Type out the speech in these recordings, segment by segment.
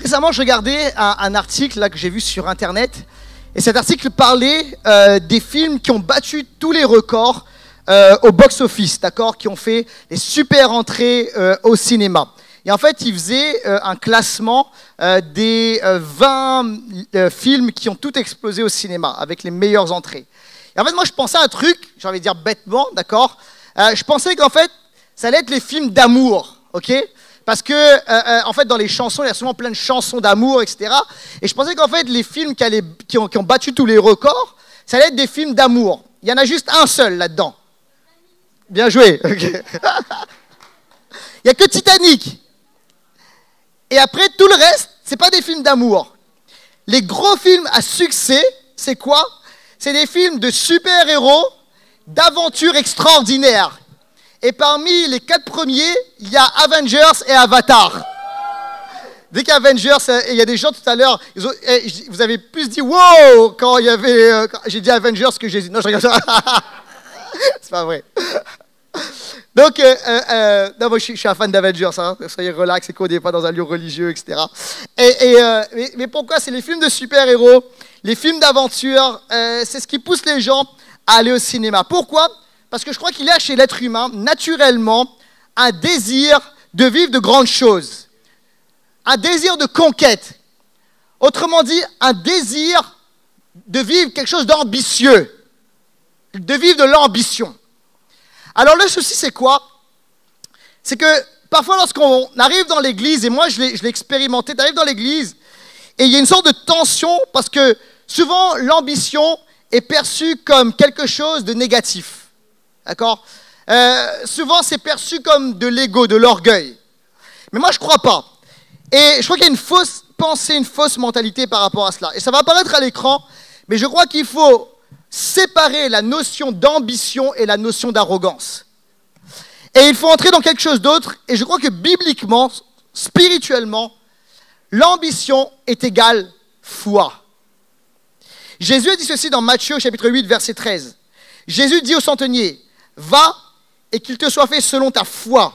récemment, je regardais un article là, que j'ai vu sur Internet. Et cet article parlait des films qui ont battu tous les records au box-office, d'accord, qui ont fait des super entrées au cinéma. Et en fait, il faisait un classement des 20 films qui ont tout explosé au cinéma, avec les meilleures entrées. Et en fait, moi, je pensais à un truc, j'ai envie de dire bêtement, d'accord. Je pensais qu'en fait, ça allait être les films d'amour, ok. Parce que, en fait, dans les chansons, il y a souvent plein de chansons d'amour, etc. Et je pensais qu'en fait, les films qui ont battu tous les records, ça allait être des films d'amour. Il y en a juste un seul là-dedans. Bien joué. Okay. Il n'y a que Titanic. Et après, tout le reste, ce n'est pas des films d'amour. Les gros films à succès, c'est quoi? C'est des films de super-héros, d'aventures extraordinaires. Et parmi les 4 premiers, il y a Avengers et Avatar. Dès qu'Avengers, il y a des gens tout à l'heure, vous avez plus dit wow quand il y avait. Quand j'ai dit Avengers que j'ai dit. Non, je rigole. C'est pas vrai. Donc, non, moi je suis un fan d'Avengers, hein. Soyez relax, et qu'on n'est pas dans un lieu religieux, etc. Mais pourquoi? C'est les films de super-héros, les films d'aventure, c'est ce qui pousse les gens à aller au cinéma. Pourquoi? Parce que je crois qu'il y a chez l'être humain, naturellement, un désir de vivre de grandes choses. Un désir de conquête. Autrement dit, un désir de vivre quelque chose d'ambitieux. De vivre de l'ambition. Alors le souci, c'est quoi? C'est que parfois, lorsqu'on arrive dans l'église, et moi je l'ai expérimenté, tu arrives dans l'église, et il y a une sorte de tension, parce que souvent, l'ambition est perçue comme quelque chose de négatif. D'accord? Souvent, c'est perçu comme de l'ego, de l'orgueil. Mais moi, je ne crois pas. Et je crois qu'il y a une fausse pensée, une fausse mentalité par rapport à cela. Et ça va apparaître à l'écran, mais je crois qu'il faut séparer la notion d'ambition et la notion d'arrogance. Et il faut entrer dans quelque chose d'autre. Et je crois que bibliquement, spirituellement, l'ambition est égale foi. Jésus a dit ceci dans Matthieu, chapitre 8, verset 13. Jésus dit au centenier, va et qu'il te soit fait selon ta foi.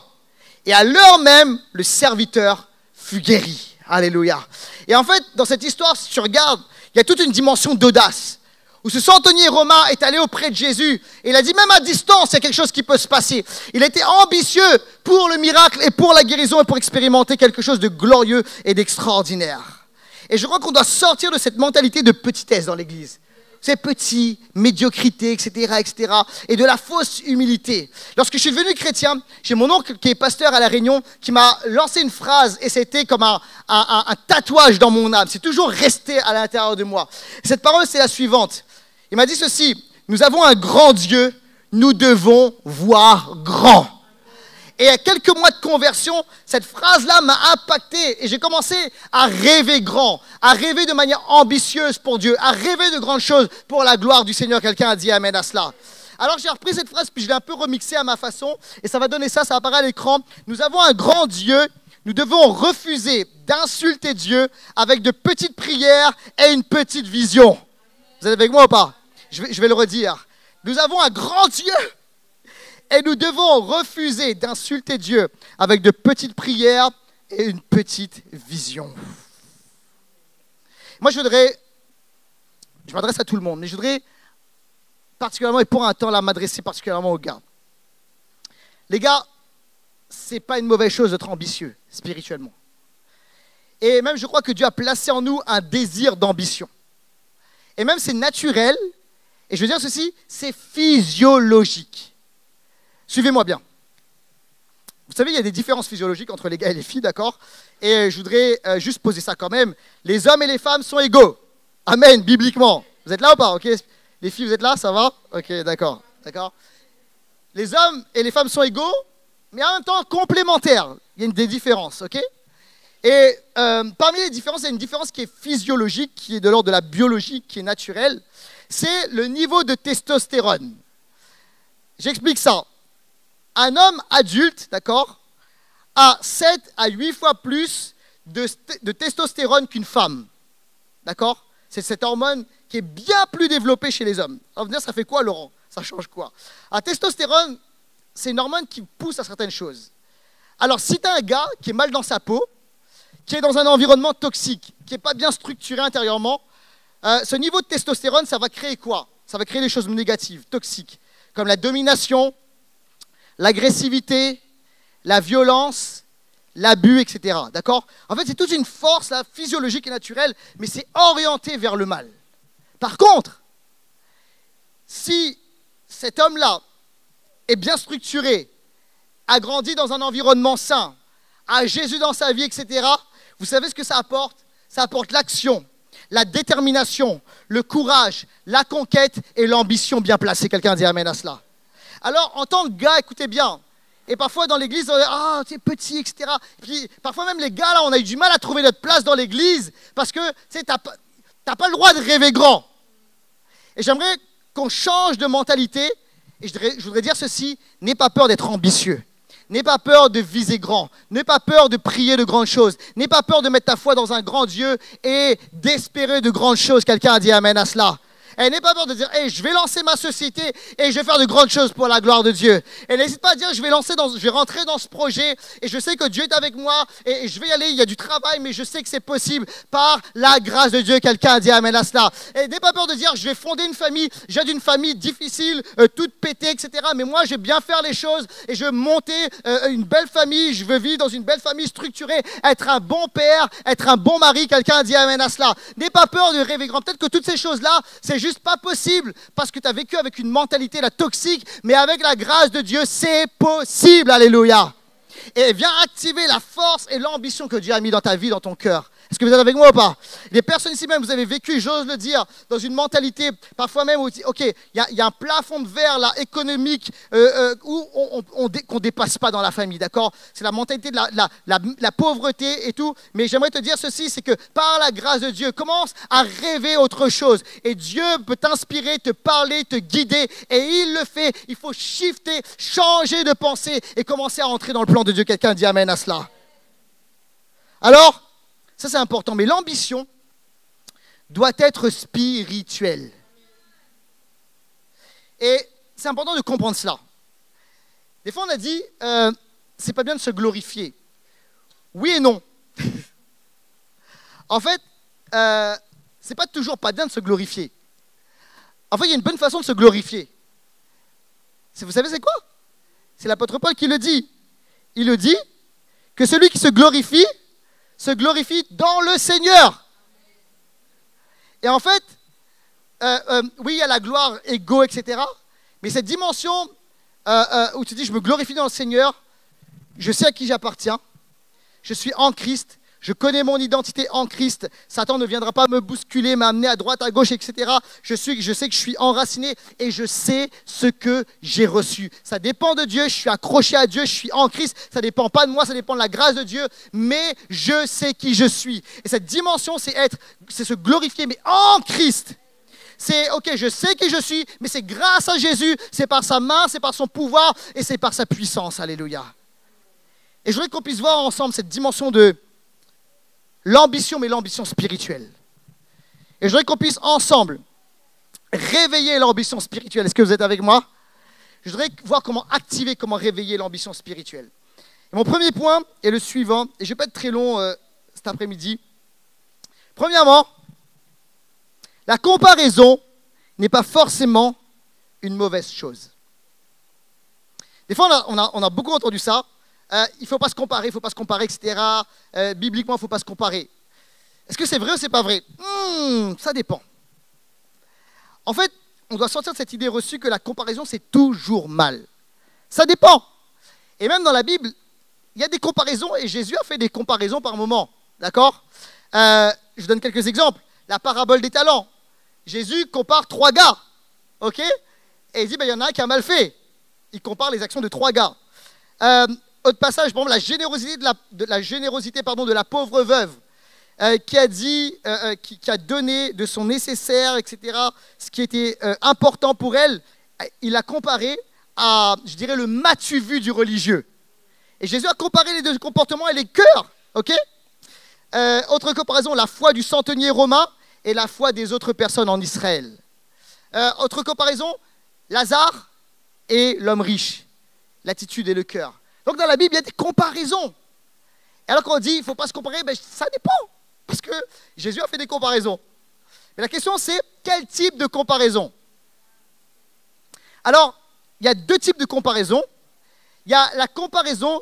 Et à l'heure même, le serviteur fut guéri. Alléluia. Et en fait, dans cette histoire, si tu regardes, il y a toute une dimension d'audace. Où ce centenier romain est allé auprès de Jésus. Et il a dit, même à distance, il y a quelque chose qui peut se passer. Il était ambitieux pour le miracle et pour la guérison et pour expérimenter quelque chose de glorieux et d'extraordinaire. Et je crois qu'on doit sortir de cette mentalité de petitesse dans l'Église. C'est petit, médiocrité, etc., etc. Et de la fausse humilité. Lorsque je suis devenu chrétien, j'ai mon oncle qui est pasteur à La Réunion qui m'a lancé une phrase et c'était comme un tatouage dans mon âme. C'est toujours resté à l'intérieur de moi. Cette parole, c'est la suivante. Il m'a dit ceci, nous avons un grand Dieu, nous devons voir grand. Et à quelques mois de conversion, cette phrase-là m'a impacté et j'ai commencé à rêver grand, à rêver de manière ambitieuse pour Dieu, à rêver de grandes choses pour la gloire du Seigneur. Quelqu'un a dit amen à cela. Alors j'ai repris cette phrase puis je l'ai un peu remixée à ma façon et ça va donner ça apparaît à l'écran. Nous avons un grand Dieu, nous devons refuser d'insulter Dieu avec de petites prières et une petite vision. Vous êtes avec moi ou pas? Je vais le redire. Nous avons un grand Dieu. Et nous devons refuser d'insulter Dieu avec de petites prières et une petite vision. Moi, je m'adresse à tout le monde, mais je voudrais particulièrement, et pour un temps là, m'adresser particulièrement aux gars. Les gars, c'est pas une mauvaise chose d'être ambitieux, spirituellement. Et même, je crois que Dieu a placé en nous un désir d'ambition. Et même, c'est naturel, et je veux dire ceci, c'est physiologique. Suivez-moi bien. Vous savez, il y a des différences physiologiques entre les gars et les filles, d'accord? Et je voudrais juste poser ça quand même. Les hommes et les femmes sont égaux. Amen, bibliquement. Vous êtes là ou pas? Ok. Les filles, vous êtes là? Ça va? Ok, d'accord. D'accord. Les hommes et les femmes sont égaux, mais en même temps complémentaires. Il y a des différences, ok? Et parmi les différences, il y a une différence qui est physiologique, qui est de l'ordre de la biologie, qui est naturelle. C'est le niveau de testostérone. J'explique ça. Un homme adulte, d'accord, a 7 à 8 fois plus de testostérone qu'une femme. D'accord? C'est cette hormone qui est bien plus développée chez les hommes. Alors, ça fait quoi, Laurent? Ça change quoi? La testostérone, c'est une hormone qui pousse à certaines choses. Alors, si tu as un gars qui est mal dans sa peau, qui est dans un environnement toxique, qui n'est pas bien structuré intérieurement, ce niveau de testostérone, ça va créer quoi? Ça va créer des choses négatives, toxiques, comme la domination, l'agressivité, la violence, l'abus, etc. D'accord? En fait, c'est toute une force là, physiologique et naturelle, mais c'est orienté vers le mal. Par contre, si cet homme-là est bien structuré, a grandi dans un environnement sain, a Jésus dans sa vie, etc., vous savez ce que ça apporte? Ça apporte l'action, la détermination, le courage, la conquête et l'ambition bien placée. Quelqu'un dit amen à cela. Alors, en tant que gars, écoutez bien, et parfois dans l'église, on dit « Ah, tu es petit, etc. » Puis parfois même les gars, là, on a eu du mal à trouver notre place dans l'église parce que tu n'as pas le droit de rêver grand. Et j'aimerais qu'on change de mentalité. Et je voudrais dire ceci, n'aie pas peur d'être ambitieux. N'aie pas peur de viser grand. N'aie pas peur de prier de grandes choses. N'aie pas peur de mettre ta foi dans un grand Dieu et d'espérer de grandes choses. Quelqu'un a dit amen à cela. Et n'aie pas peur de dire, hey, je vais lancer ma société et je vais faire de grandes choses pour la gloire de Dieu. Et n'hésite pas à dire, je vais rentrer dans ce projet et je sais que Dieu est avec moi et je vais y aller, il y a du travail, mais je sais que c'est possible par la grâce de Dieu. Quelqu'un a dit amen à cela. Et n'aie pas peur de dire, je vais fonder une famille, j'ai d'une famille difficile, toute pétée, etc. Mais moi, je vais bien faire les choses et je veux monter une belle famille, je veux vivre dans une belle famille structurée, être un bon père, être un bon mari. Quelqu'un a dit amen à cela. N'aie pas peur de rêver grand. Peut-être que toutes ces choses-là, c'est juste pas possible parce que tu as vécu avec une mentalité là, toxique, mais avec la grâce de Dieu, c'est possible. Alléluia. Et viens activer la force et l'ambition que Dieu a mis dans ta vie, dans ton cœur. Est-ce que vous êtes avec moi ou pas? Les personnes ici même, vous avez vécu, j'ose le dire, dans une mentalité, parfois même, où, ok, il y a un plafond de verre là, économique qu'on ne dépasse pas dans la famille, d'accord? C'est la mentalité de la pauvreté et tout. Mais j'aimerais te dire ceci, c'est que par la grâce de Dieu, commence à rêver autre chose. Et Dieu peut t'inspirer, te parler, te guider. Et il le fait. Il faut shifter, changer de pensée et commencer à entrer dans le plan de Dieu. Quelqu'un dit amen à cela. Alors, ça, c'est important. Mais l'ambition doit être spirituelle. Et c'est important de comprendre cela. Des fois, on a dit, c'est pas bien de se glorifier. Oui et non. En fait, c'est pas toujours pas bien de se glorifier. En fait, il y a une bonne façon de se glorifier. Vous savez, c'est quoi? C'est l'apôtre Paul qui le dit. Il le dit que celui qui se glorifie dans le Seigneur. Et en fait, oui, il y a la gloire, ego, etc. Mais cette dimension où tu dis, je me glorifie dans le Seigneur, je sais à qui j'appartiens, je suis en Christ, je connais mon identité en Christ, Satan ne viendra pas me bousculer, m'amener à droite, à gauche, etc. Je sais que je suis enraciné et je sais ce que j'ai reçu. Ça dépend de Dieu, je suis accroché à Dieu, je suis en Christ, ça ne dépend pas de moi, ça dépend de la grâce de Dieu, mais je sais qui je suis. Et cette dimension, c'est se glorifier, mais en Christ. C'est, ok, je sais qui je suis, mais c'est grâce à Jésus, c'est par sa main, c'est par son pouvoir et c'est par sa puissance. Alléluia. Et je voudrais qu'on puisse voir ensemble cette dimension de l'ambition, mais l'ambition spirituelle. Et je voudrais qu'on puisse ensemble réveiller l'ambition spirituelle. Est-ce que vous êtes avec moi? Je voudrais voir comment activer, comment réveiller l'ambition spirituelle. Et mon premier point est le suivant, et je ne vais pas être très long cet après-midi. Premièrement, la comparaison n'est pas forcément une mauvaise chose. Des fois, on a beaucoup entendu ça. Il ne faut pas se comparer, etc. Bibliquement, il ne faut pas se comparer. Est-ce que c'est vrai ou c'est pas vrai? Ça dépend. En fait, on doit sortir de cette idée reçue que la comparaison, c'est toujours mal. Ça dépend. Et même dans la Bible, il y a des comparaisons, et Jésus a fait des comparaisons par moment. D'accord? Je donne quelques exemples. La parabole des talents. Jésus compare 3 gars. Ok? Et il dit, il y en a un qui a mal fait. Il compare les actions de 3 gars. Autre passage, par exemple, la générosité de la pauvre veuve qui a dit, qui a donné de son nécessaire, etc., ce qui était important pour elle, il a comparé à, je dirais, le m'as-tu vu du religieux. Et Jésus a comparé les deux comportements et les cœurs. Ok? Autre comparaison, la foi du centenier romain et la foi des autres personnes en Israël. Autre comparaison, Lazare et l'homme riche, l'attitude et le cœur. Donc dans la Bible, il y a des comparaisons. Et alors quand on dit il ne faut pas se comparer, ben, ça dépend. Parce que Jésus a fait des comparaisons. Mais la question c'est quel type de comparaison? Alors, il y a deux types de comparaison. Il y a la comparaison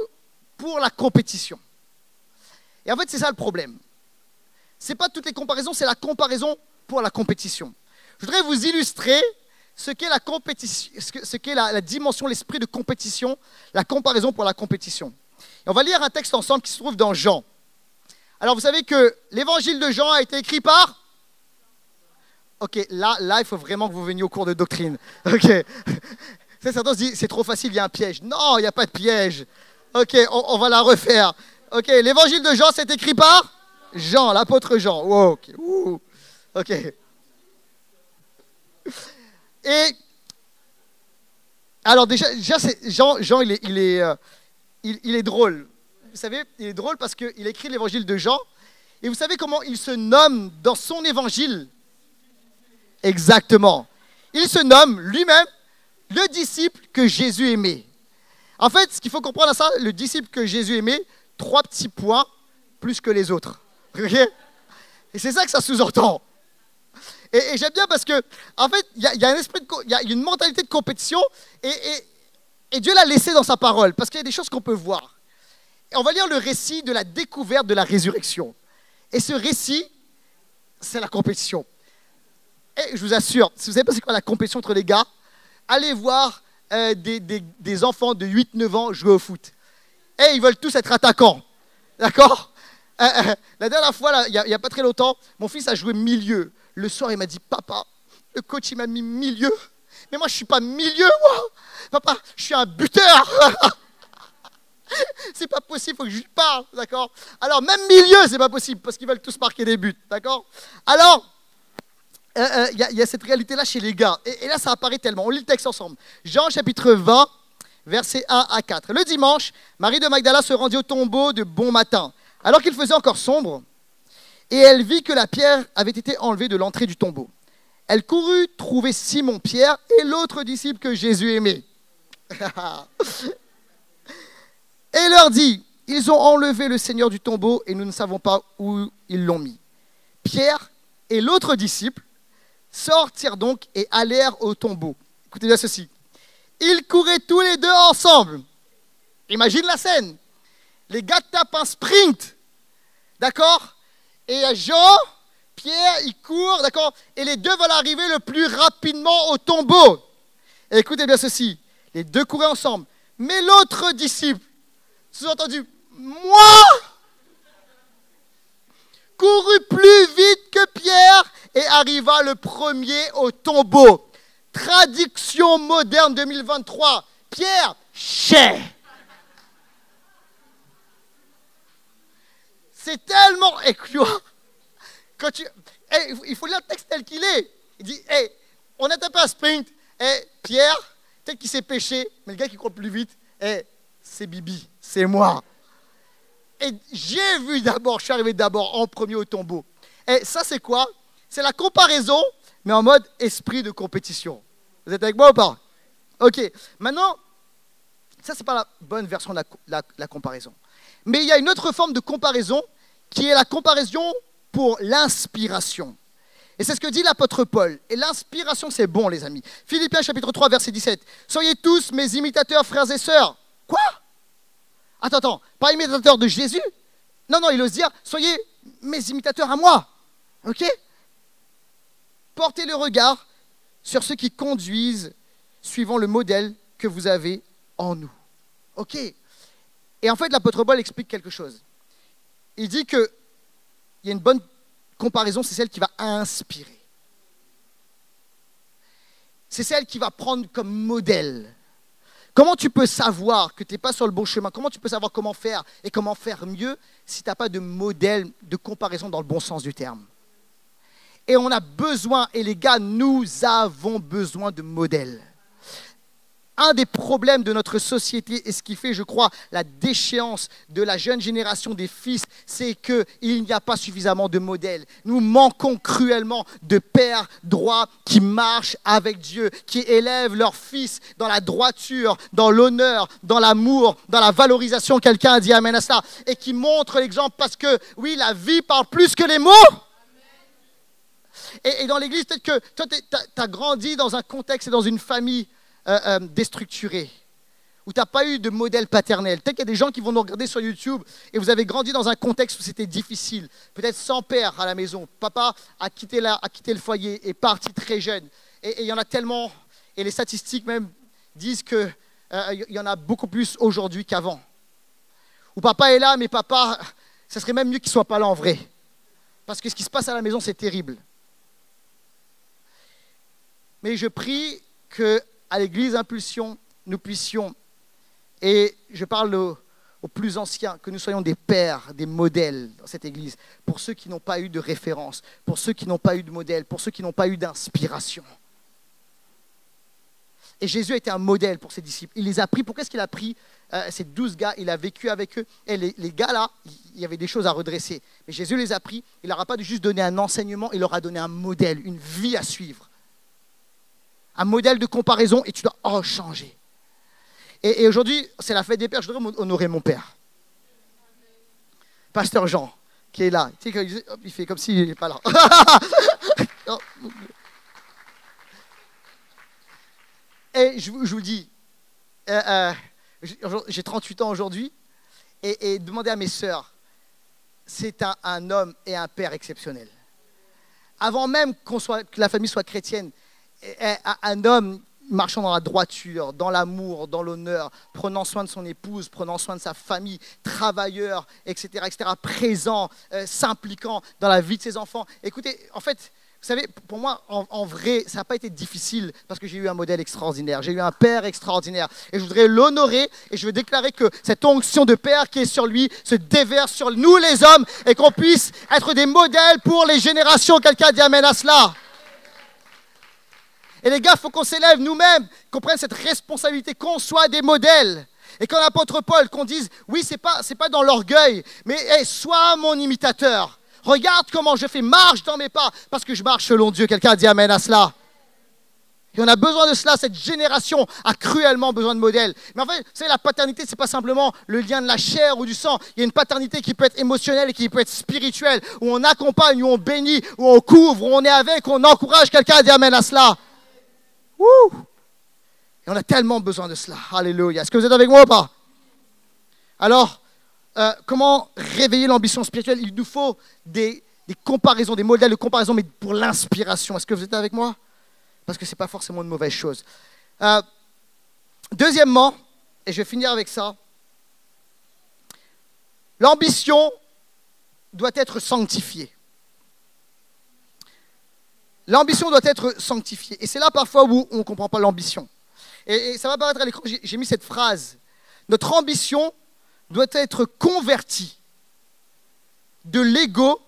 pour la compétition. Et en fait, c'est ça le problème. Ce n'est pas toutes les comparaisons, c'est la comparaison pour la compétition. Je voudrais vous illustrer ce qu'est la compétition, ce qu'est la dimension, l'esprit de compétition, la comparaison pour la compétition. Et on va lire un texte ensemble qui se trouve dans Jean. Alors, vous savez que l'évangile de Jean a été écrit par... Ok, là, il faut vraiment que vous veniez au cours de doctrine. Ok. Certains se disent, c'est trop facile, il y a un piège. Non, il n'y a pas de piège. Ok, on va la refaire. Ok, l'évangile de Jean, c'est écrit par Jean, l'apôtre Jean. Wow, ok. Ok. Et alors déjà Jean il est drôle. Vous savez, il est drôle parce qu'il écrit l'évangile de Jean. Et vous savez comment il se nomme dans son évangile? Exactement. Il se nomme lui-même le disciple que Jésus aimait. En fait, ce qu'il faut comprendre à ça, le disciple que Jésus aimait, 3 petits points plus que les autres. Okay? Et c'est ça que ça sous-entend. Et j'aime bien parce que, en fait, il y a un esprit il y a une mentalité de compétition et Dieu l'a laissé dans sa parole parce qu'il y a des choses qu'on peut voir. Et on va lire le récit de la découverte de la résurrection. Et ce récit, c'est la compétition. Et je vous assure, si vous savez pas c'est quoi la compétition entre les gars, allez voir des enfants de 8-9 ans jouer au foot. Et ils veulent tous être attaquants. D'accord? La dernière fois, il n'y a pas très longtemps, mon fils a joué milieu. Le soir, il m'a dit, papa, le coach, il m'a mis milieu. Mais moi, je ne suis pas milieu, moi. Papa, je suis un buteur. C'est pas possible, il faut que je lui parle, d'accord? Alors, même milieu, c'est pas possible, parce qu'ils veulent tous marquer des buts, d'accord? Alors, il y a cette réalité-là chez les gars. Et là, ça apparaît tellement. On lit le texte ensemble. Jean, chapitre 20, versets 1 à 4. Le dimanche, Marie de Magdala se rendit au tombeau de bon matin, alors qu'il faisait encore sombre. Et elle vit que la pierre avait été enlevée de l'entrée du tombeau. Elle courut trouver Simon-Pierre et l'autre disciple que Jésus aimait. Et leur dit, ils ont enlevé le Seigneur du tombeau et nous ne savons pas où ils l'ont mis. Pierre et l'autre disciple sortirent donc et allèrent au tombeau. Écoutez bien ceci. Ils couraient tous les deux ensemble. Imagine la scène. Les gars tapent un sprint. D'accord? Et il y a Jean, Pierre, ils courent, d'accord? Et les deux veulent arriver le plus rapidement au tombeau. Et écoutez bien ceci. Les deux couraient ensemble. Mais l'autre disciple, sous-entendu, moi, courut plus vite que Pierre et arriva le premier au tombeau. Traduction moderne 2023. Pierre, chais. C'est tellement... il faut lire le texte tel qu'il est. Il dit, on a tapé un sprint. Pierre, peut-être qu'il s'est pêché, mais le gars qui court plus vite, c'est Bibi, c'est moi. Et j'ai vu d'abord, je suis arrivé d'abord en premier au tombeau. Et ça, c'est quoi? C'est la comparaison, mais en mode esprit de compétition. Vous êtes avec moi ou pas? Ok. Maintenant, ça, c'est pas la bonne version de la comparaison. Mais il y a une autre forme de comparaison qui est la comparaison pour l'inspiration. Et c'est ce que dit l'apôtre Paul. Et l'inspiration, c'est bon, les amis. Philippiens chapitre 3, verset 17. Soyez tous mes imitateurs, frères et sœurs. Quoi? Attends, pas imitateurs de Jésus? Non, il ose dire, soyez mes imitateurs à moi. Ok? Portez le regard sur ceux qui conduisent suivant le modèle que vous avez en nous. Ok? Et en fait, l'apôtre Paul explique quelque chose. Il dit qu'il y a une bonne comparaison, c'est celle qui va inspirer. C'est celle qui va prendre comme modèle. Comment tu peux savoir que tu n'es pas sur le bon chemin? Comment tu peux savoir comment faire et comment faire mieux si tu n'as pas de modèle de comparaison dans le bon sens du terme? Et on a besoin, et les gars, nous avons besoin de modèles. un des problèmes de notre société et ce qui fait, je crois, la déchéance de la jeune génération des fils, c'est qu'il n'y a pas suffisamment de modèles. Nous manquons cruellement de pères droits qui marchent avec Dieu, qui élèvent leurs fils dans la droiture, dans l'honneur, dans l'amour, dans la valorisation. Quelqu'un a dit amen à ça. Et qui montrent l'exemple parce que, oui, la vie parle plus que les mots. Et dans l'église, peut-être que toi, tu as grandi dans un contexte et dans une famille déstructurée, où tu n'as pas eu de modèle paternel. Peut-être qu'il y a des gens qui vont nous regarder sur YouTube et vous avez grandi dans un contexte où c'était difficile, peut-être sans père à la maison. Papa a quitté le foyer, est parti très jeune. Et il y en a tellement, et les statistiques même disent qu'il y en a beaucoup plus aujourd'hui qu'avant. Où papa est là, mais papa, ça serait même mieux qu'il ne soit pas là en vrai. Parce que ce qui se passe à la maison, c'est terrible. Mais je prie qu'à l'église Impulsion, nous puissions, et je parle aux plus anciens, que nous soyons des pères, des modèles dans cette église, pour ceux qui n'ont pas eu de référence, pour ceux qui n'ont pas eu de modèle, pour ceux qui n'ont pas eu d'inspiration. Et Jésus a été un modèle pour ses disciples. Il les a pris. Pourquoi est-ce qu'il a pris ces 12 gars? Il a vécu avec eux. Et les gars là, il y avait des choses à redresser. Mais Jésus les a pris. Il leur a pas juste donné un enseignement, il leur a donné un modèle, une vie à suivre. Un modèle de comparaison et tu dois changer. Et aujourd'hui, c'est la fête des pères. Je voudrais honorer mon père. Pasteur Jean, qui est là. Tu sais, il fait comme s'il n'est pas là. Et je vous le dis, j'ai 38 ans aujourd'hui, et demandez à mes sœurs, c'est un homme et un père exceptionnel. Avant même que la famille soit chrétienne, un homme marchant dans la droiture, dans l'amour, dans l'honneur, prenant soin de son épouse, prenant soin de sa famille, travailleur, etc., présent, s'impliquant dans la vie de ses enfants. Écoutez, en fait, vous savez, pour moi, en vrai, ça n'a pas été difficile parce que j'ai eu un modèle extraordinaire, j'ai eu un père extraordinaire. Et je voudrais l'honorer et je veux déclarer que cette onction de père qui est sur lui se déverse sur nous les hommes et qu'on puisse être des modèles pour les générations. Quelqu'un dit amen à cela. Et les gars, il faut qu'on s'élève nous-mêmes, qu'on prenne cette responsabilité, qu'on soit des modèles. Et quand l'apôtre Paul, qu'on dise, oui, c'est pas dans l'orgueil, mais hey, sois mon imitateur. Regarde comment je fais, marche dans mes pas, parce que je marche selon Dieu. Quelqu'un a dit amen à cela. Et on a besoin de cela, cette génération a cruellement besoin de modèles. Mais en fait, vous savez, la paternité, ce n'est pas simplement le lien de la chair ou du sang. Il y a une paternité qui peut être émotionnelle et qui peut être spirituelle, où on accompagne, où on bénit, où on couvre, où on est avec, où on encourage. Quelqu'un a dit amen à cela. Wouh! Et on a tellement besoin de cela. Alléluia. Est-ce que vous êtes avec moi ou pas? Alors, comment réveiller l'ambition spirituelle? Il nous faut des comparaisons, des modèles de comparaison, mais pour l'inspiration. Est-ce que vous êtes avec moi? Parce que ce n'est pas forcément une mauvaise chose. Deuxièmement, et je vais finir avec ça, l'ambition doit être sanctifiée. L'ambition doit être sanctifiée. Et c'est là parfois où on ne comprend pas l'ambition. Et ça va apparaître à l'écran, j'ai mis cette phrase. Notre ambition doit être convertie de l'ego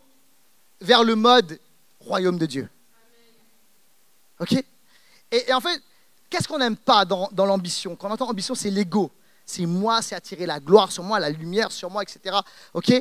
vers le mode royaume de Dieu. Ok? Et en fait, qu'est-ce qu'on n'aime pas dans l'ambition? Quand on entend ambition, c'est l'ego. C'est moi, c'est attirer la gloire sur moi, la lumière sur moi, etc. Ok?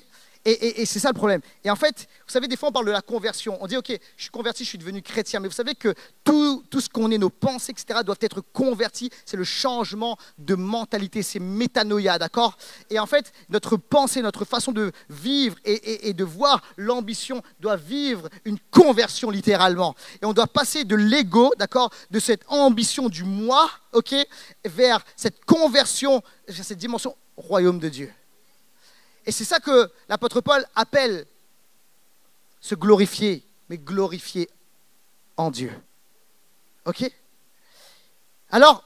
Et c'est ça le problème. Et en fait, vous savez, des fois on parle de la conversion. On dit, ok, je suis converti, je suis devenu chrétien. Mais vous savez que tout ce qu'on est, nos pensées, etc., doivent être convertis. C'est le changement de mentalité, c'est métanoïa, d'accord? Et en fait, notre pensée, notre façon de vivre et de voir l'ambition doit vivre une conversion littéralement. Et on doit passer de l'ego, d'accord, de cette ambition du moi, ok, vers cette conversion, vers cette dimension royaume de Dieu. Et c'est ça que l'apôtre Paul appelle se glorifier, mais glorifier en Dieu. Ok? Alors,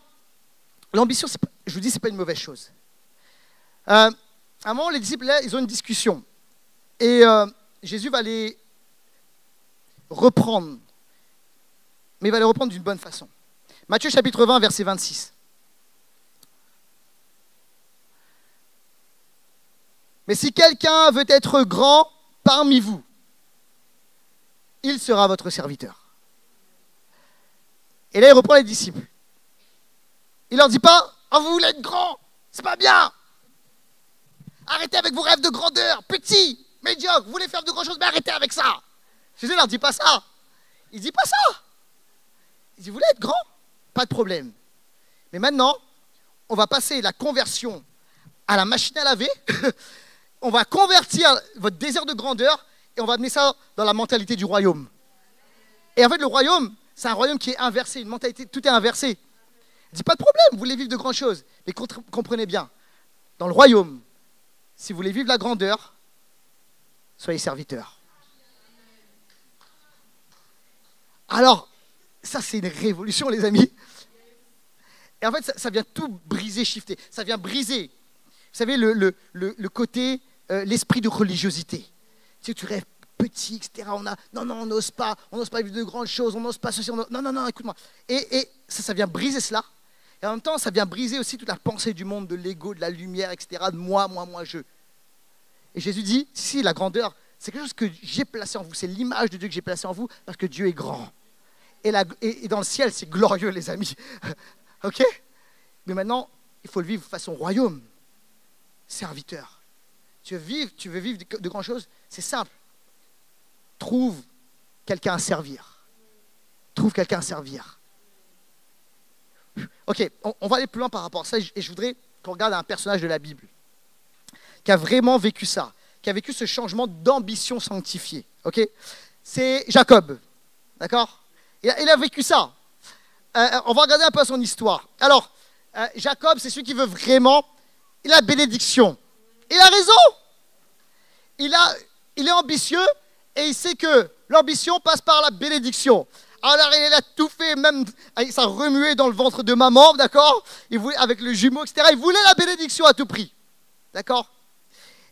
l'ambition, je vous dis, ce n'est pas une mauvaise chose. À un moment, les disciples, là, ils ont une discussion. Et Jésus va les reprendre. Mais il va les reprendre d'une bonne façon. Matthieu chapitre 20, verset 26. Mais si quelqu'un veut être grand parmi vous, il sera votre serviteur. Et là, il reprend les disciples. Il leur dit pas, oh, vous voulez être grand, c'est pas bien. Arrêtez avec vos rêves de grandeur, petits, médiocres, vous voulez faire de grandes choses, mais arrêtez avec ça. Jésus ne leur dit pas ça. Il dit pas ça. Il dit, vous voulez être grand? Pas de problème. Mais maintenant, on va passer la conversion à la machine à laver. On va convertir votre désir de grandeur et on va amener ça dans la mentalité du royaume. Et en fait, le royaume, c'est un royaume qui est inversé, une mentalité, tout est inversé. Il dit, pas de problème, vous voulez vivre de grandes choses. Mais comprenez bien, dans le royaume, si vous voulez vivre la grandeur, soyez serviteurs. Alors, ça c'est une révolution les amis. Et en fait, ça vient tout briser, shifter. Ça vient briser, vous savez, le côté, l'esprit de religiosité. Tu sais, tu rêves petit, etc. Non, on n'ose pas vivre de grandes choses, on n'ose pas ceci, non, écoute-moi. Et ça vient briser cela. Et en même temps, ça vient briser aussi toute la pensée du monde, de l'ego, de la lumière, etc. De moi, je. Et Jésus dit, si, la grandeur, c'est quelque chose que j'ai placé en vous. C'est l'image de Dieu que j'ai placée en vous parce que Dieu est grand. Et dans le ciel, c'est glorieux, les amis. OK? Mais maintenant, il faut le vivre façon royaume. Serviteur. Tu veux vivre de grandes choses? C'est simple. Trouve quelqu'un à servir. Trouve quelqu'un à servir. Ok, on va aller plus loin par rapport à ça. Et je voudrais qu'on regarde un personnage de la Bible qui a vraiment vécu ça, qui a vécu ce changement d'ambition sanctifiée. Ok? C'est Jacob. D'accord? Il a vécu ça. On va regarder un peu son histoire. Alors, Jacob, c'est celui qui veut vraiment... Il a la bénédiction. Il a raison. Il est ambitieux et il sait que l'ambition passe par la bénédiction. Alors, il a tout fait, même ça remuait dans le ventre de maman, d'accord? Avec le jumeau, etc. Il voulait la bénédiction à tout prix. D'accord?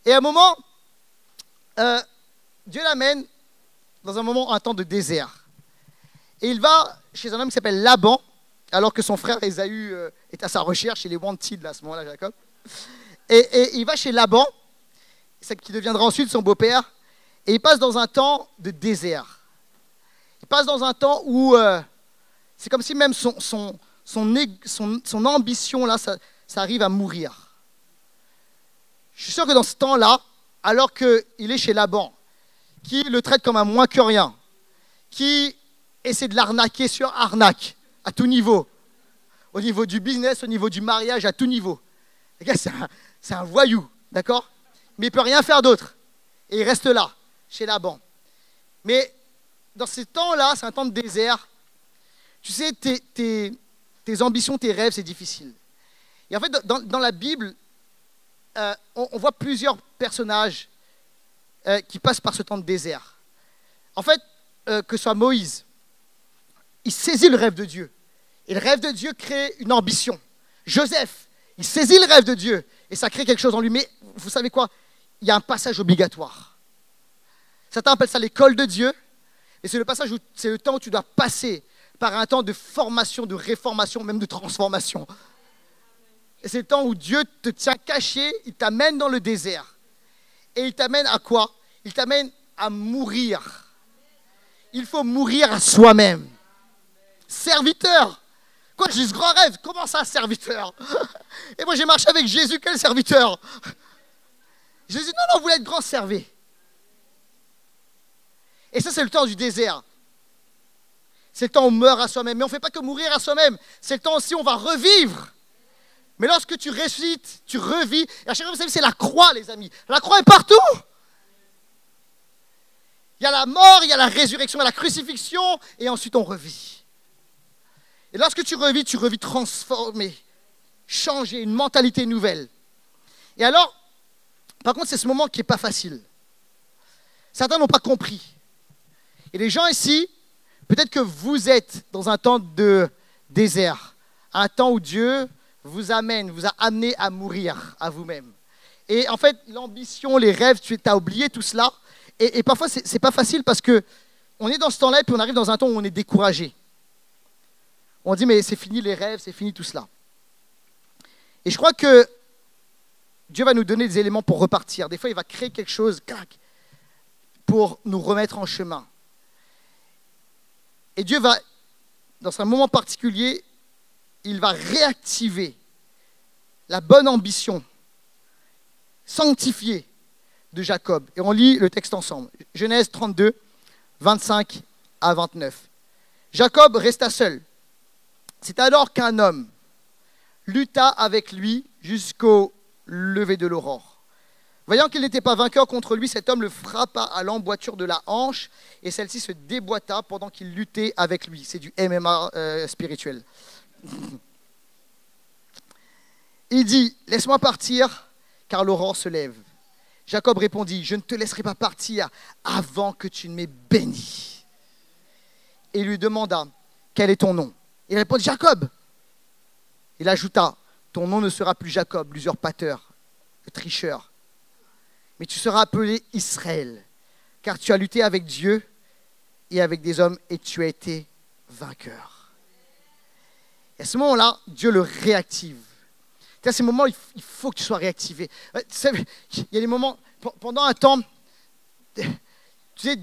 Et à un moment, Dieu l'amène dans un temps de désert. Et il va chez un homme qui s'appelle Laban, alors que son frère Ésaü est à sa recherche. Il est wanted là, à ce moment-là, Jacob. Et il va chez Laban, qui deviendra ensuite son beau-père, et il passe dans un temps de désert. Il passe dans un temps où c'est comme si même son ambition, là, ça arrive à mourir. Je suis sûr que dans ce temps-là, alors qu'il est chez Laban, qui le traite comme un moins que rien, qui essaie de l'arnaquer sur arnaque, à tout niveau, au niveau du business, au niveau du mariage, à tout niveau. Les gars, c'est un voyou, d'accord? Mais il ne peut rien faire d'autre. Et il reste là, chez Laban. Mais dans ces temps-là, c'est un temps de désert. Tu sais, tes ambitions, tes rêves, c'est difficile. Et en fait, dans la Bible, on voit plusieurs personnages qui passent par ce temps de désert. En fait, que ce soit Moïse, il saisit le rêve de Dieu. Et le rêve de Dieu crée une ambition. Joseph, il saisit le rêve de Dieu et ça crée quelque chose en lui. Mais vous savez quoi? Il y a un passage obligatoire. Certains appellent ça l'école de Dieu. Et c'est le temps où tu dois passer par un temps de formation, de réformation, même de transformation. Et c'est le temps où Dieu te tient caché, il t'amène dans le désert. Et il t'amène à quoi? Il t'amène à mourir. Il faut mourir à soi-même. Serviteur. Quoi, j'ai ce grand rêve? Comment ça, serviteur? Et moi, j'ai marché avec Jésus, quel serviteur? Jésus, non, vous voulez être grand, servez. Et ça, c'est le temps du désert. C'est le temps où on meurt à soi-même. Mais on ne fait pas que mourir à soi-même. C'est le temps aussi où on va revivre. Mais lorsque tu ressuscites, tu revis. Et à chaque fois, vous savez, c'est la croix, les amis. La croix est partout. Il y a la mort, il y a la résurrection, il y a la crucifixion. Et ensuite, on revit. Et lorsque tu revis transformé, changé, une mentalité nouvelle. Et alors, par contre, c'est ce moment qui n'est pas facile. Certains n'ont pas compris. Et les gens ici, peut-être que vous êtes dans un temps de désert, un temps où Dieu vous a amené à mourir à vous-même. Et en fait, l'ambition, les rêves, tu as oublié tout cela. Et parfois, ce n'est pas facile parce qu'on est dans ce temps-là et puis on arrive dans un temps où on est découragé. On dit, mais c'est fini les rêves, c'est fini tout cela. Et je crois que Dieu va nous donner des éléments pour repartir. Des fois, il va créer quelque chose pour nous remettre en chemin. Et Dieu va, dans un moment particulier, il va réactiver la bonne ambition sanctifiée de Jacob. Et on lit le texte ensemble. Genèse 32, 25 à 29. Jacob resta seul. C'est alors qu'un homme lutta avec lui jusqu'au lever de l'aurore. Voyant qu'il n'était pas vainqueur contre lui, cet homme le frappa à l'emboîture de la hanche et celle-ci se déboîta pendant qu'il luttait avec lui. C'est du MMA spirituel. Il dit, laisse-moi partir car l'aurore se lève. Jacob répondit, je ne te laisserai pas partir avant que tu ne m'aies béni. Et il lui demanda, quel est ton nom? Il répondit, Jacob. Il ajouta, ton nom ne sera plus Jacob, l'usurpateur, le tricheur, mais tu seras appelé Israël, car tu as lutté avec Dieu et avec des hommes et tu as été vainqueur. Et à ce moment-là, Dieu le réactive. À ces moments, il faut que tu sois réactivé. Il y a des moments, pendant un temps, tu sais,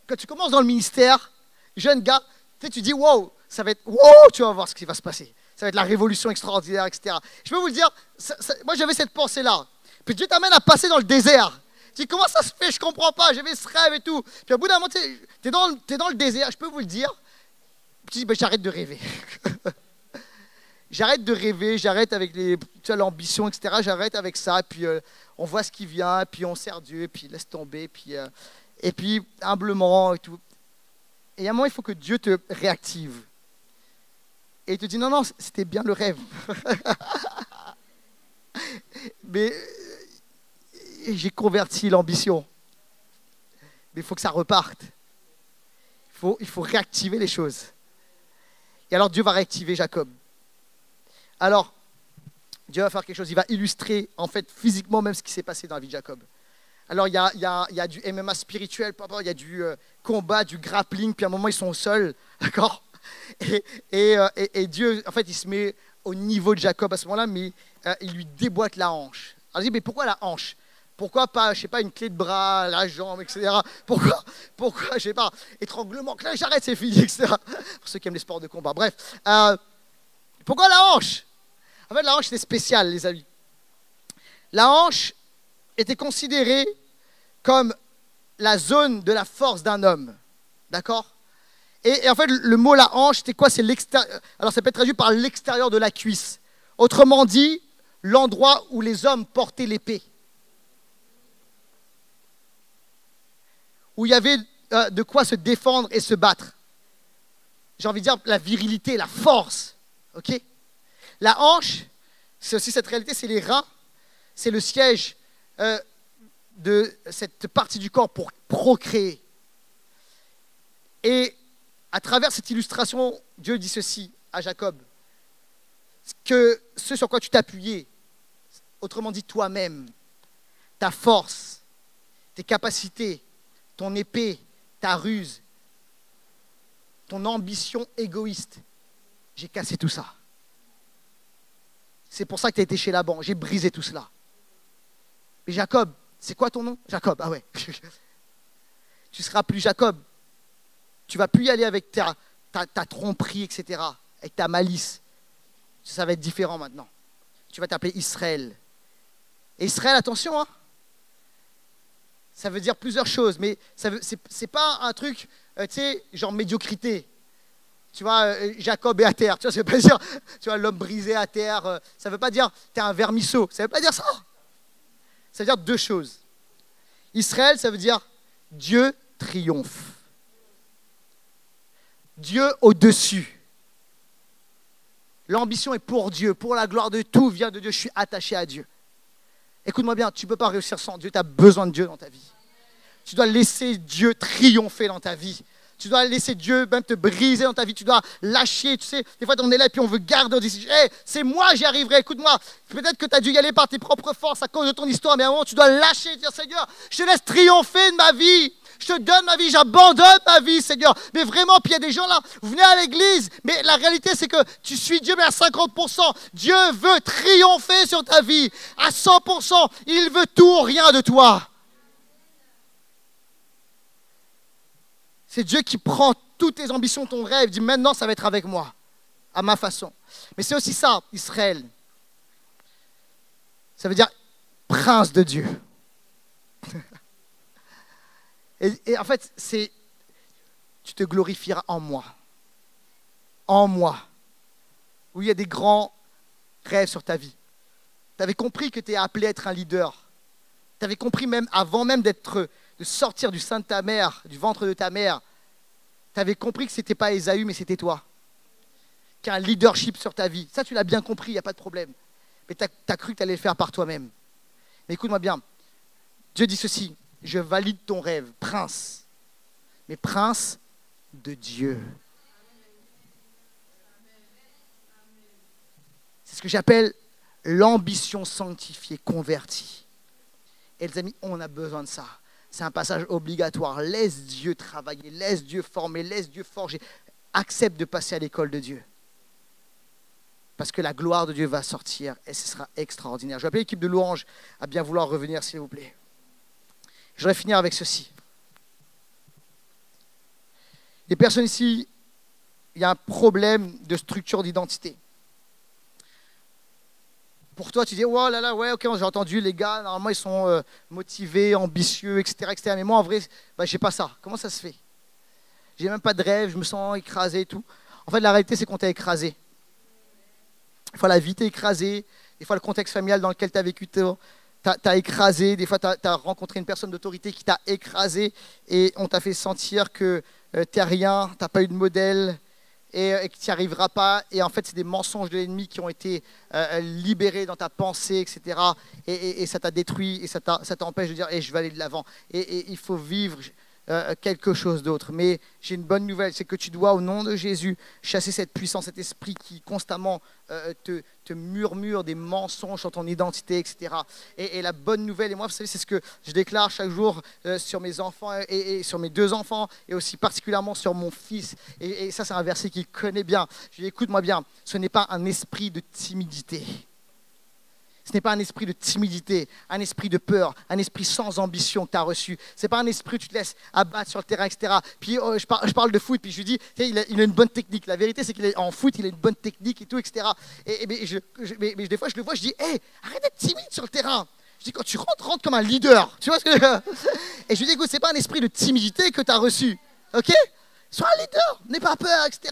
quand tu commences dans le ministère, jeune gars, tu dis, wow, ça va être, wow, tu vas voir ce qui va se passer. Ça va être la révolution extraordinaire, etc. Je peux vous le dire, moi j'avais cette pensée-là. Puis Dieu t'amène à passer dans le désert. Tu dis, comment ça se fait? Je ne comprends pas, j'avais ce rêve et tout. Puis au bout d'un moment, tu es dans le désert, je peux vous le dire. Puis tu dis, ben, j'arrête de rêver. J'arrête de rêver, j'arrête avec l'ambition, etc. J'arrête avec ça, puis on voit ce qui vient, puis on sert Dieu, puis laisse tomber, et puis humblement et tout. Et à un moment, il faut que Dieu te réactive. Et il te dit, non, non, c'était bien le rêve. Mais j'ai converti l'ambition. Mais il faut que ça reparte. Il faut réactiver les choses. Et alors Dieu va réactiver Jacob. Alors, Dieu va faire quelque chose. Il va illustrer, en fait, physiquement même ce qui s'est passé dans la vie de Jacob. Alors, il y a du MMA spirituel, il y a du combat, du grappling, puis à un moment, ils sont au sol, d'accord? Et Dieu, en fait, il se met au niveau de Jacob à ce moment-là, mais il lui déboîte la hanche. Alors, il dit, mais pourquoi la hanche? Pourquoi pas, je sais pas, une clé de bras, la jambe, etc. Pourquoi, je sais pas, étranglement, là, j'arrête, c'est fini, etc. Pour ceux qui aiment les sports de combat. Bref, pourquoi la hanche? En fait, la hanche, c'était spécial, les amis. La hanche était considérée comme la zone de la force d'un homme. D'accord? Et en fait, le mot la hanche, c'était quoi? C'est l'extérieur. Alors, ça peut être traduit par l'extérieur de la cuisse. Autrement dit, l'endroit où les hommes portaient l'épée. Où il y avait de quoi se défendre et se battre. J'ai envie de dire la virilité, la force. Ok? La hanche, c'est aussi cette réalité, c'est les reins, c'est le siège de cette partie du corps pour procréer. Et à travers cette illustration, Dieu dit ceci à Jacob, que ce sur quoi tu t'appuyais, autrement dit toi-même, ta force, tes capacités, ton épée, ta ruse, ton ambition égoïste, j'ai cassé tout ça. C'est pour ça que tu as été chez Laban. J'ai brisé tout cela. Mais Jacob, c'est quoi ton nom? Jacob, ah ouais. Tu ne seras plus Jacob. Tu ne vas plus y aller avec ta tromperie, etc. Avec ta malice. Ça va être différent maintenant. Tu vas t'appeler Israël. Et Israël, attention, hein. Ça veut dire plusieurs choses, mais ce n'est pas un truc, tu sais, genre médiocrité. Tu vois, Jacob est à terre. Tu vois, ça veut pas dire, tu vois, l'homme brisé à terre. Ça ne veut pas dire, tu es un vermisseau. Ça ne veut pas dire ça. Ça veut dire deux choses. Israël, ça veut dire Dieu triomphe. Dieu au-dessus. L'ambition est pour Dieu, pour la gloire de tout vient de Dieu. Je suis attaché à Dieu. Écoute-moi bien, tu ne peux pas réussir sans Dieu. Tu as besoin de Dieu dans ta vie. Tu dois laisser Dieu triompher dans ta vie. Tu dois laisser Dieu même te briser dans ta vie. Tu dois lâcher, tu sais. Des fois, on est là et puis on veut garder. On dit, hey, c'est moi, j'y arriverai. Écoute-moi, peut-être que tu as dû y aller par tes propres forces à cause de ton histoire, mais à un moment, tu dois lâcher et dire, Seigneur, je te laisse triompher de ma vie. Je te donne ma vie, j'abandonne ma vie, Seigneur. Mais vraiment, puis il y a des gens là, vous venez à l'église, mais la réalité, c'est que tu suis Dieu, mais à 50%. Dieu veut triompher sur ta vie. À 100%, il veut tout ou rien de toi. C'est Dieu qui prend toutes tes ambitions, ton rêve, dit maintenant, ça va être avec moi. à ma façon. Mais c'est aussi ça, Israël. Ça veut dire prince de Dieu. Et en fait, c'est tu te glorifieras en moi. En moi. Où il y a des grands rêves sur ta vie. Tu avais compris que tu es appelé à être un leader. Tu avais compris même avant même de sortir du sein de ta mère, du ventre de ta mère. Tu avais compris que ce n'était pas Ésaü, mais c'était toi. Qu'il y a un leadership sur ta vie. Ça, tu l'as bien compris, il n'y a pas de problème. Mais tu as cru que tu allais le faire par toi-même. Mais écoute-moi bien. Dieu dit ceci. Je valide ton rêve, prince. Mais prince de Dieu. C'est ce que j'appelle l'ambition sanctifiée, convertie. Et les amis, on a besoin de ça. C'est un passage obligatoire. Laisse Dieu travailler, laisse Dieu former, laisse Dieu forger. Accepte de passer à l'école de Dieu. Parce que la gloire de Dieu va sortir et ce sera extraordinaire. Je vais appeler l'équipe de louange à bien vouloir revenir, s'il vous plaît. Je voudrais finir avec ceci. Les personnes ici, il y a un problème de structure d'identité. Pour toi, tu dis, oh là là, ouais, ok, j'ai entendu, les gars, normalement, ils sont motivés, ambitieux, etc., etc. Mais moi, en vrai, je n'ai pas ça. Comment ça se fait? J'ai même pas de rêve, je me sens écrasé et tout. En fait, la réalité, c'est qu'on t'a écrasé. Des fois, la vie t'a écrasé. Des fois, le contexte familial dans lequel tu as vécu t'as écrasé. Des fois, tu as rencontré une personne d'autorité qui t'a écrasé et on t'a fait sentir que tu n'es rien, tu n'as pas eu de modèle et que tu n'y arriveras pas. Et en fait, c'est des mensonges de l'ennemi qui ont été libérés dans ta pensée, etc. Et ça t'a détruit et ça t'empêche de dire je vais aller de l'avant. Et il faut vivre quelque chose d'autre. Mais j'ai une bonne nouvelle, c'est que tu dois, au nom de Jésus, chasser cette puissance, cet esprit qui constamment te murmure des mensonges sur ton identité, etc. Et la bonne nouvelle, et moi, vous savez, c'est ce que je déclare chaque jour sur mes enfants et sur mes 2 enfants, et aussi particulièrement sur mon fils. Et ça, c'est un verset qu'il connaît bien. Je dis, écoute-moi bien, ce n'est pas un esprit de timidité. Ce n'est pas un esprit de timidité, un esprit de peur, un esprit sans ambition que tu as reçu. Ce n'est pas un esprit où tu te laisses abattre sur le terrain, etc. Puis je parle de foot, puis je lui dis, il a une bonne technique. La vérité, c'est qu'en foot, il a une bonne technique et tout, etc. Mais des fois, je le vois, je dis, hey, arrête d'être timide sur le terrain. Je dis, quand tu rentre comme un leader. Tu vois ce que je veux dire? Et je lui dis, écoute, ce n'est pas un esprit de timidité que tu as reçu. OK? Sois un leader, n'aie pas peur, etc.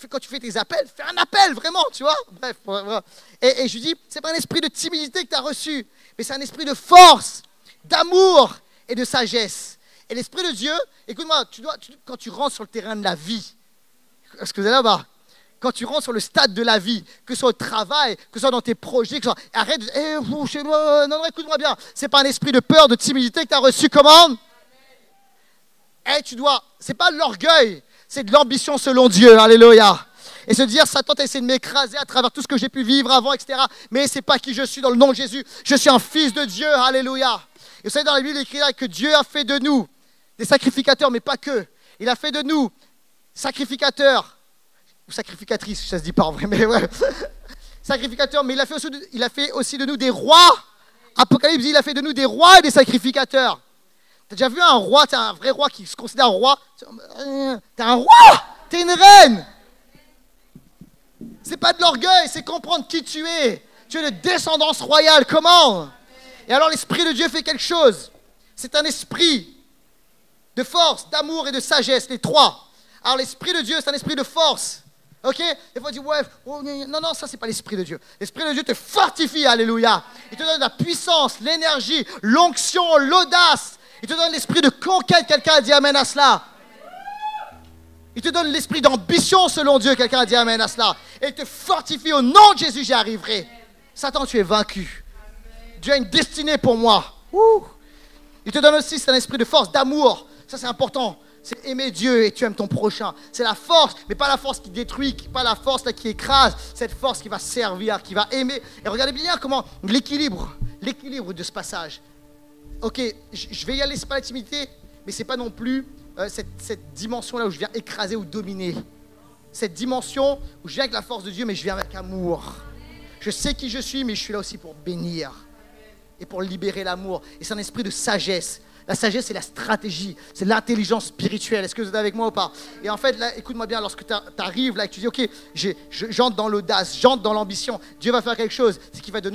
Quand tu fais tes appels, fais un appel, vraiment, tu vois. Bref, voilà. Et je lui dis, c'est pas un esprit de timidité que tu as reçu, mais c'est un esprit de force, d'amour et de sagesse. Et l'esprit de Dieu, écoute-moi, quand tu rentres sur le terrain de la vie, est-ce que vous êtes là-bas? Quand tu rentres sur le stade de la vie, que ce soit au travail, que ce soit dans tes projets, arrête, non, écoute-moi bien, c'est pas un esprit de peur, de timidité que tu as reçu, comment? C'est pas de l'orgueil, c'est de l'ambition selon Dieu, alléluia. Et se dire, Satan t'a essayé de m'écraser à travers tout ce que j'ai pu vivre avant, etc. Mais c'est pas qui je suis dans le nom de Jésus. Je suis un fils de Dieu, alléluia. Et vous savez, dans la Bible, il écrit là que Dieu a fait de nous des sacrificateurs, mais pas que. Il a fait de nous sacrificateurs, ou sacrificatrices, ça se dit pas en vrai, mais ouais. Sacrificateurs, mais il a fait aussi de nous des rois. Apocalypse dit, il a fait de nous des rois et des sacrificateurs. T'as déjà vu un roi, t'es un vrai roi qui se considère roi? T'es un roi, t'es une reine. C'est pas de l'orgueil, c'est comprendre qui tu es. Tu es de descendance royale, comment? Et alors l'Esprit de Dieu fait quelque chose. C'est un esprit de force, d'amour et de sagesse, les 3. Alors l'Esprit de Dieu, c'est un esprit de force. Ok? Des fois on dit, ouais, non, ça c'est pas l'Esprit de Dieu. L'Esprit de Dieu te fortifie, alléluia. Il te donne la puissance, l'énergie, l'onction, l'audace. Il te donne l'esprit de conquête, quelqu'un a dit amen à cela. Il te donne l'esprit d'ambition selon Dieu, quelqu'un a dit amen à cela. Et il te fortifie au nom de Jésus, j'y arriverai. Satan, tu es vaincu. Dieu a une destinée pour moi. Il te donne aussi, c'est un esprit de force, d'amour. Ça c'est important. C'est aimer Dieu et tu aimes ton prochain. C'est la force, mais pas la force qui détruit, pas la force là, qui écrase. Cette force qui va servir, qui va aimer. Et regardez bien comment l'équilibre de ce passage. Ok, je vais y aller, c'est pas la timidité, mais c'est pas non plus cette dimension-là où je viens écraser ou dominer. Cette dimension où je viens avec la force de Dieu, mais je viens avec amour. Je sais qui je suis, mais je suis là aussi pour bénir et pour libérer l'amour. Et c'est un esprit de sagesse. La sagesse, c'est la stratégie, c'est l'intelligence spirituelle. Est-ce que vous êtes avec moi ou pas? Et en fait, là, écoute-moi bien, lorsque tu arrives là et que tu dis, ok, j'entre dans l'audace, j'entre dans l'ambition, Dieu va faire quelque chose, c'est qu'il va te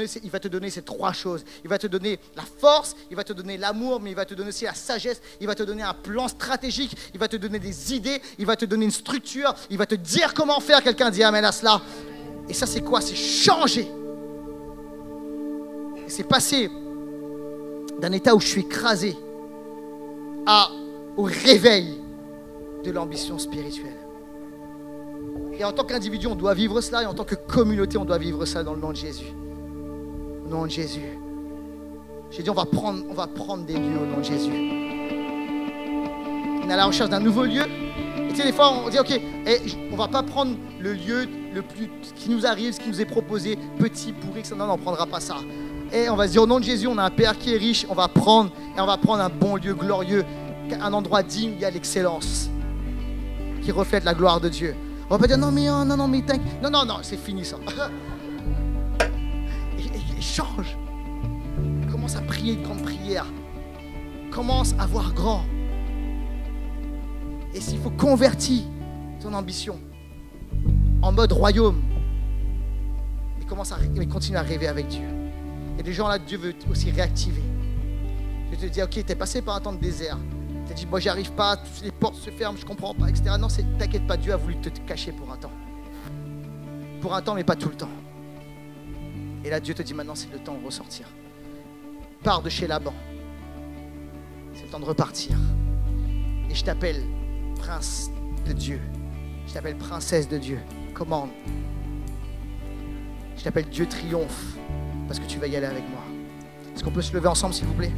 donner ces trois choses. Il va te donner la force, il va te donner l'amour, mais il va te donner aussi la sagesse, il va te donner un plan stratégique, il va te donner des idées, il va te donner une structure, il va te dire comment faire. Quelqu'un dit amen à cela. Et ça, c'est quoi? C'est changer. Et c'est passer d'un état où je suis écrasé au réveil de l'ambition spirituelle. Et en tant qu'individu, on doit vivre cela, et en tant que communauté, on doit vivre ça dans le nom de Jésus. Au nom de Jésus. J'ai dit, on va prendre des lieux au nom de Jésus. On est à la recherche d'un nouveau lieu. Et tu sais, des fois, on dit, ok, on ne va pas prendre le lieu ce qui nous arrive, ce qui nous est proposé, petit, pourri, non, on ne prendra pas ça. Et on va se dire, au nom de Jésus, on a un Père qui est riche, on va prendre un bon lieu glorieux, un endroit digne où il y a l'excellence, qui reflète la gloire de Dieu. On va pas dire, non, mais t'inquiète. Non, c'est fini ça. Et change. Commence à prier une grande prière. Commence à voir grand. Et s'il faut convertir ton ambition en mode royaume, et continue à rêver avec Dieu. Et des gens là, Dieu veut aussi réactiver. Je te dis, ok, tu es passé par un temps de désert. Tu as dit, moi, j'y arrive pas, les portes se ferment, je comprends pas, etc. Non, t'inquiète pas, Dieu a voulu te cacher pour un temps. Pour un temps, mais pas tout le temps. Et là, Dieu te dit, maintenant, c'est le temps de ressortir. Pars de chez Laban. C'est le temps de repartir. Et je t'appelle prince de Dieu. Je t'appelle princesse de Dieu. Commande. Je t'appelle Dieu triomphe. Parce que tu vas y aller avec moi. Est-ce qu'on peut se lever ensemble, s'il vous plaît?